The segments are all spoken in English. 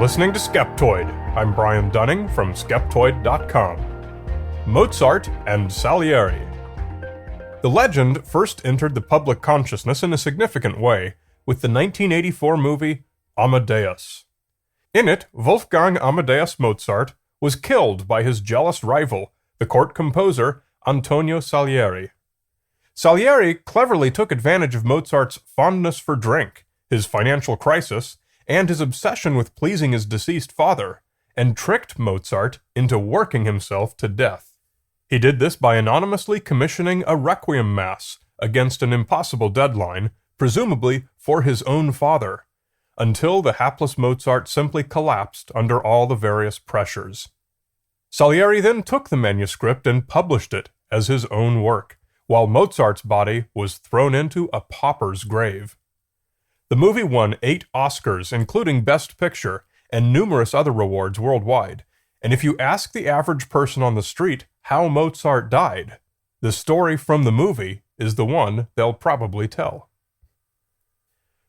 listening to Skeptoid. I'm Brian Dunning from Skeptoid.com. Mozart and Salieri. The legend first entered the public consciousness in a significant way with the 1984 movie Amadeus. In it, Wolfgang Amadeus Mozart was killed by his jealous rival, the court composer Antonio Salieri. Salieri cleverly took advantage of Mozart's fondness for drink, his financial crisis, and his obsession with pleasing his deceased father, and tricked Mozart into working himself to death. He did this by anonymously commissioning a requiem mass against an impossible deadline, presumably for his own father, until the hapless Mozart simply collapsed under all the various pressures. Salieri then took the manuscript and published it as his own work, while Mozart's body was thrown into a pauper's grave. The movie won 8 Oscars, including Best Picture, and numerous other awards worldwide, and if you ask the average person on the street how Mozart died, the story from the movie is the one they'll probably tell.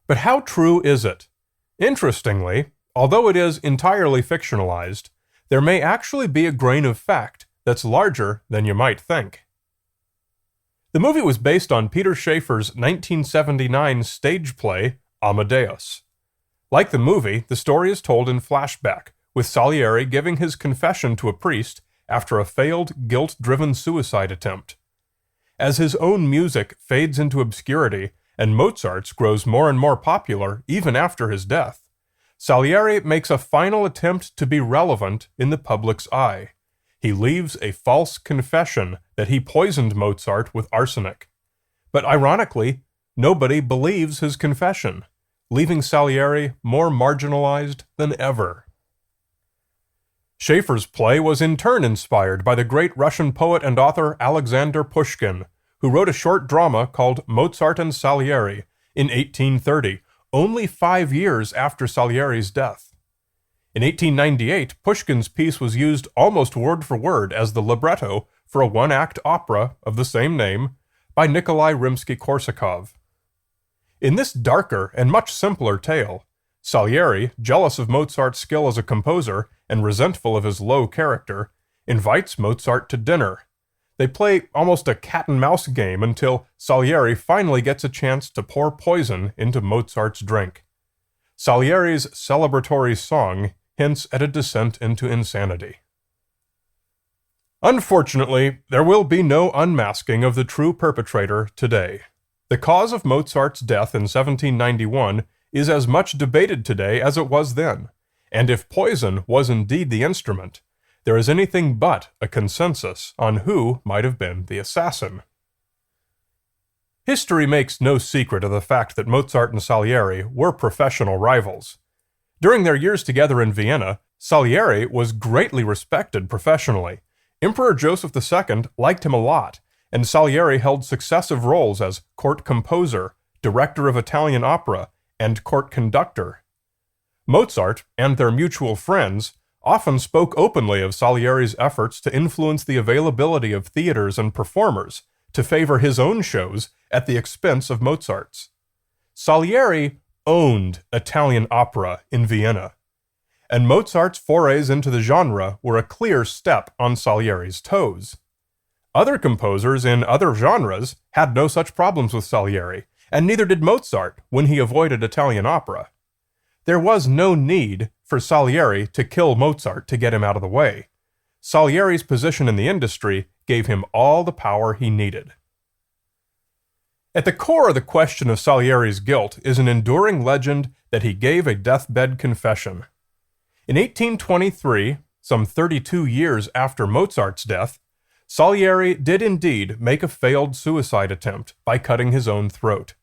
But how true is it? Interestingly, although it is entirely fictionalized, there may actually be a grain of fact that's larger than you might think. The movie was based on Peter Shaffer's 1979 stage play, Amadeus. Like the movie, the story is told in flashback, with Salieri giving his confession to a priest after a failed, guilt-driven suicide attempt. As his own music fades into obscurity and Mozart's grows more and more popular even after his death, Salieri makes a final attempt to be relevant in the public's eye. He leaves a false confession that he poisoned Mozart with arsenic. But ironically, nobody believes his confession, leaving Salieri more marginalized than ever. Shaffer's play was in turn inspired by the great Russian poet and author Alexander Pushkin, who wrote a short drama called Mozart and Salieri in 1830, only 5 years after Salieri's death. In 1898, Pushkin's piece was used almost word for word as the libretto for a one-act opera of the same name by Nikolai Rimsky-Korsakov. In this darker and much simpler tale, Salieri, jealous of Mozart's skill as a composer and resentful of his low character, invites Mozart to dinner. They play almost a cat-and-mouse game until Salieri finally gets a chance to pour poison into Mozart's drink. Salieri's celebratory song hints at a descent into insanity. Unfortunately, there will be no unmasking of the true perpetrator today. The cause of Mozart's death in 1791 is as much debated today as it was then, and if poison was indeed the instrument, there is anything but a consensus on who might have been the assassin. History makes no secret of the fact that Mozart and Salieri were professional rivals. During their years together in Vienna, Salieri was greatly respected professionally. Emperor Joseph II liked him a lot, and Salieri held successive roles as court composer, director of Italian opera, and court conductor. Mozart and their mutual friends often spoke openly of Salieri's efforts to influence the availability of theaters and performers to favor his own shows at the expense of Mozart's. Salieri owned Italian opera in Vienna, and Mozart's forays into the genre were a clear step on Salieri's toes. Other composers in other genres had no such problems with Salieri, and neither did Mozart when he avoided Italian opera. There was no need for Salieri to kill Mozart to get him out of the way. Salieri's position in the industry gave him all the power he needed. At the core of the question of Salieri's guilt is an enduring legend that he gave a deathbed confession. In 1823, some 32 years after Mozart's death, Salieri did indeed make a failed suicide attempt by cutting his own throat.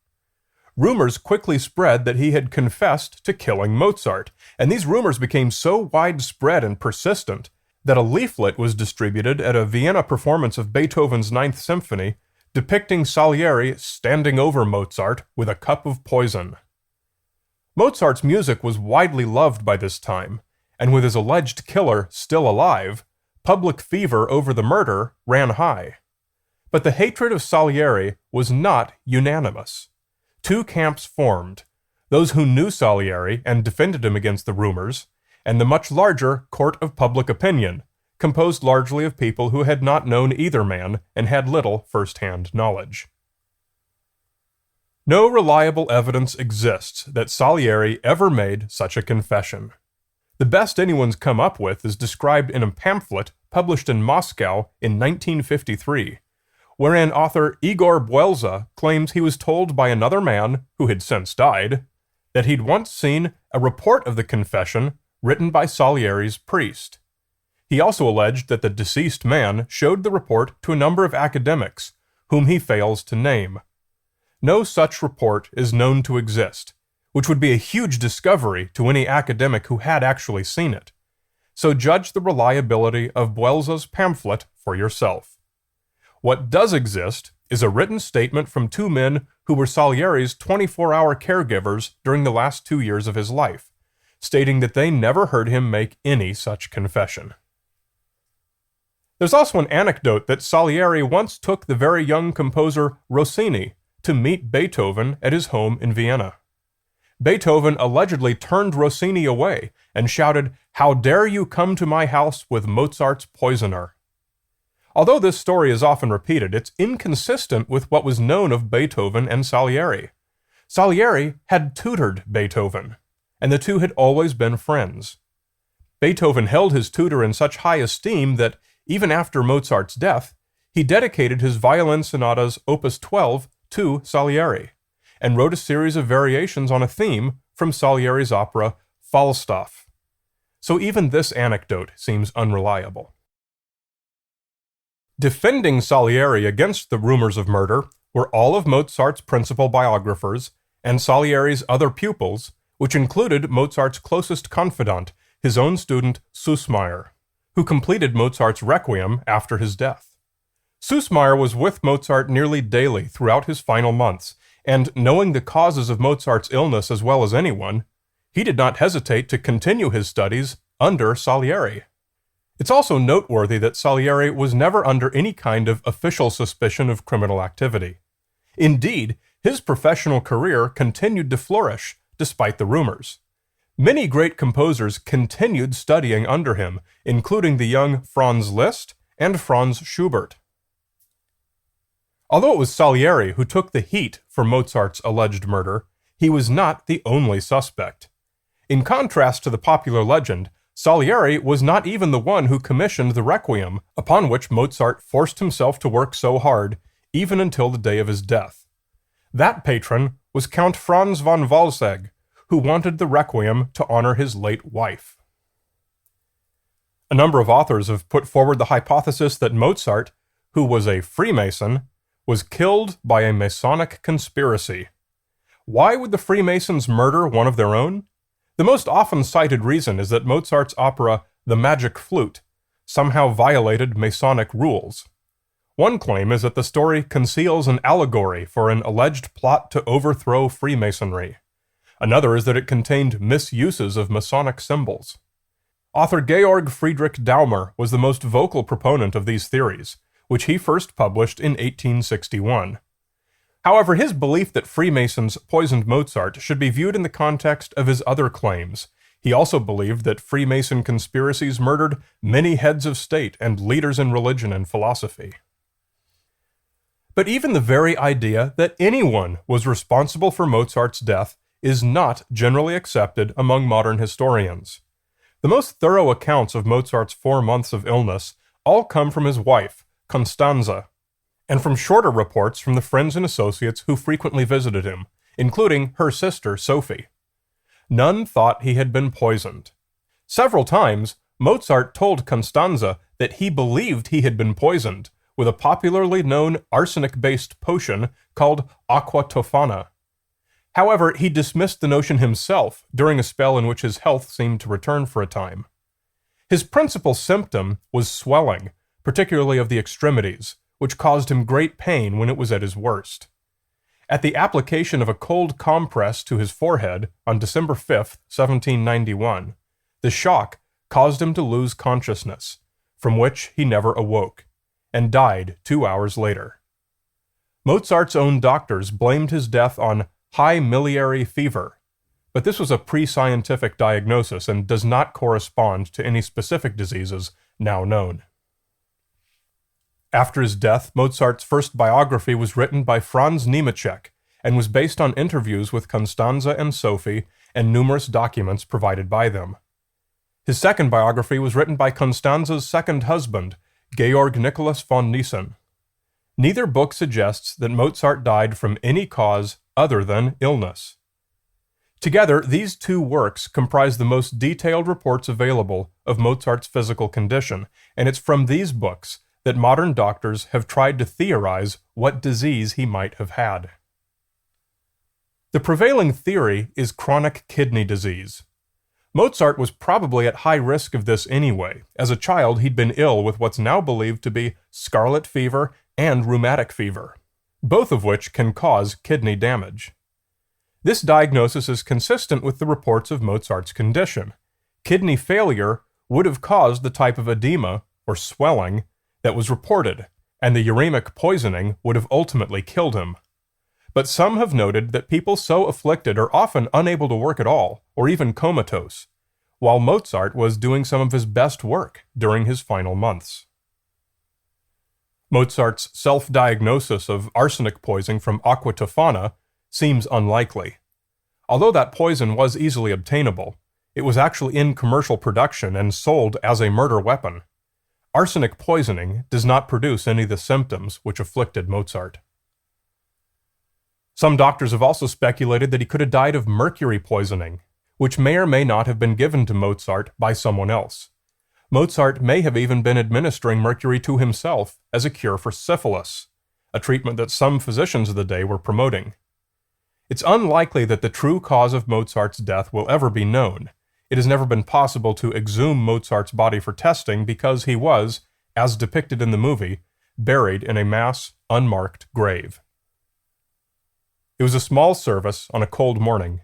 Rumors quickly spread that he had confessed to killing Mozart, and these rumors became so widespread and persistent that a leaflet was distributed at a Vienna performance of Beethoven's Ninth Symphony depicting Salieri standing over Mozart with a cup of poison. Mozart's music was widely loved by this time, and with his alleged killer still alive, public fever over the murder ran high. But the hatred of Salieri was not unanimous. 2 camps formed, those who knew Salieri and defended him against the rumors, and the much larger Court of Public Opinion, composed largely of people who had not known either man and had little first-hand knowledge. No reliable evidence exists that Salieri ever made such a confession. The best anyone's come up with is described in a pamphlet published in Moscow in 1953, wherein author Igor Buelza claims he was told by another man, who had since died, that he'd once seen a report of the confession written by Salieri's priest. He also alleged that the deceased man showed the report to a number of academics, whom he fails to name. No such report is known to exist, which would be a huge discovery to any academic who had actually seen it. So judge the reliability of Buelza's pamphlet for yourself. What does exist is a written statement from two men who were Salieri's 24-hour caregivers during the last 2 years of his life, stating that they never heard him make any such confession. There's also an anecdote that Salieri once took the very young composer Rossini to meet Beethoven at his home in Vienna. Beethoven allegedly turned Rossini away and shouted, "How dare you come to my house with Mozart's poisoner?" Although this story is often repeated, it's inconsistent with what was known of Beethoven and Salieri. Salieri had tutored Beethoven, and the two had always been friends. Beethoven held his tutor in such high esteem that, even after Mozart's death, he dedicated his violin sonatas Opus 12 to Salieri, and wrote a series of variations on a theme from Salieri's opera Falstaff. So even this anecdote seems unreliable. Defending Salieri against the rumors of murder were all of Mozart's principal biographers and Salieri's other pupils, which included Mozart's closest confidant, his own student Süssmayr, who completed Mozart's Requiem after his death. Süssmayr was with Mozart nearly daily throughout his final months, and knowing the causes of Mozart's illness as well as anyone, he did not hesitate to continue his studies under Salieri. It's also noteworthy that Salieri was never under any kind of official suspicion of criminal activity. Indeed, his professional career continued to flourish despite the rumors. Many great composers continued studying under him, including the young Franz Liszt and Franz Schubert. Although it was Salieri who took the heat for Mozart's alleged murder, he was not the only suspect. In contrast to the popular legend, Salieri was not even the one who commissioned the Requiem, upon which Mozart forced himself to work so hard, even until the day of his death. That patron was Count Franz von Walsegg, who wanted the Requiem to honor his late wife. A number of authors have put forward the hypothesis that Mozart, who was a Freemason, was killed by a Masonic conspiracy. Why would the Freemasons murder one of their own? The most often cited reason is that Mozart's opera The Magic Flute somehow violated Masonic rules. One claim is that the story conceals an allegory for an alleged plot to overthrow Freemasonry. Another is that it contained misuses of Masonic symbols. Author Georg Friedrich Daumer was the most vocal proponent of these theories, which he first published in 1861. However, his belief that Freemasons poisoned Mozart should be viewed in the context of his other claims. He also believed that Freemason conspiracies murdered many heads of state and leaders in religion and philosophy. But even the very idea that anyone was responsible for Mozart's death is not generally accepted among modern historians. The most thorough accounts of Mozart's 4 months of illness all come from his wife, Constanze, and from shorter reports from the friends and associates who frequently visited him, including her sister, Sophie. None thought he had been poisoned. Several times, Mozart told Constanze that he believed he had been poisoned with a popularly known arsenic-based potion called aqua tofana. However, he dismissed the notion himself during a spell in which his health seemed to return for a time. His principal symptom was swelling, particularly of the extremities, which caused him great pain when it was at his worst. At the application of a cold compress to his forehead on December 5, 1791, the shock caused him to lose consciousness, from which he never awoke, and died 2 hours later. Mozart's own doctors blamed his death on high miliary fever, but this was a pre-scientific diagnosis and does not correspond to any specific diseases now known. After his death, Mozart's first biography was written by Franz Niemetschek and was based on interviews with Constanze and Sophie and numerous documents provided by them. His second biography was written by Constanze's second husband, Georg Nicholas von Niesen. Neither book suggests that Mozart died from any cause other than illness. Together, these two works comprise the most detailed reports available of Mozart's physical condition, and it's from these books that modern doctors have tried to theorize what disease he might have had. The prevailing theory is chronic kidney disease. Mozart was probably at high risk of this anyway. As a child, he'd been ill with what's now believed to be scarlet fever and rheumatic fever, both of which can cause kidney damage. This diagnosis is consistent with the reports of Mozart's condition. Kidney failure would have caused the type of edema, or swelling, that was reported, and the uremic poisoning would have ultimately killed him. But some have noted that people so afflicted are often unable to work at all, or even comatose, while Mozart was doing some of his best work during his final months. Mozart's self-diagnosis of arsenic poisoning from aqua tofana seems unlikely. Although that poison was easily obtainable, it was actually in commercial production and sold as a murder weapon. Arsenic poisoning does not produce any of the symptoms which afflicted Mozart. Some doctors have also speculated that he could have died of mercury poisoning, which may or may not have been given to Mozart by someone else. Mozart may have even been administering mercury to himself as a cure for syphilis, a treatment that some physicians of the day were promoting. It's unlikely that the true cause of Mozart's death will ever be known. It has never been possible to exhume Mozart's body for testing because he was, as depicted in the movie, buried in a mass, unmarked grave. It was a small service on a cold morning.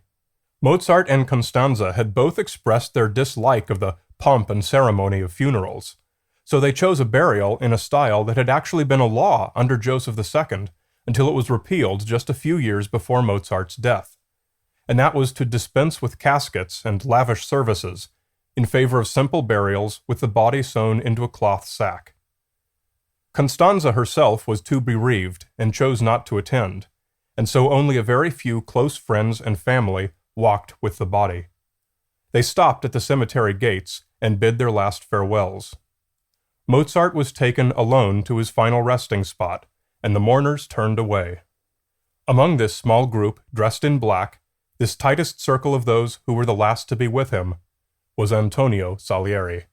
Mozart and Constanze had both expressed their dislike of the pomp and ceremony of funerals, so they chose a burial in a style that had actually been a law under Joseph II until it was repealed just a few years before Mozart's death, and that was to dispense with caskets and lavish services in favor of simple burials with the body sewn into a cloth sack. Constanze herself was too bereaved and chose not to attend, and so only a very few close friends and family walked with the body. They stopped at the cemetery gates and bid their last farewells. Mozart was taken alone to his final resting spot, and the mourners turned away. Among this small group, dressed in black, this tightest circle of those who were the last to be with him, was Antonio Salieri.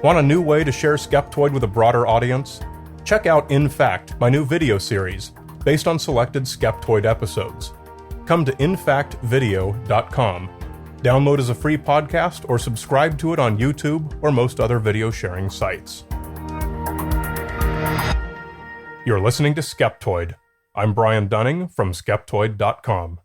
Want a new way to share Skeptoid with a broader audience? Check out In Fact, my new video series, based on selected Skeptoid episodes. Come to infactvideo.com. Download as a free podcast or subscribe to it on YouTube or most other video sharing sites. You're listening to Skeptoid. I'm Brian Dunning from Skeptoid.com.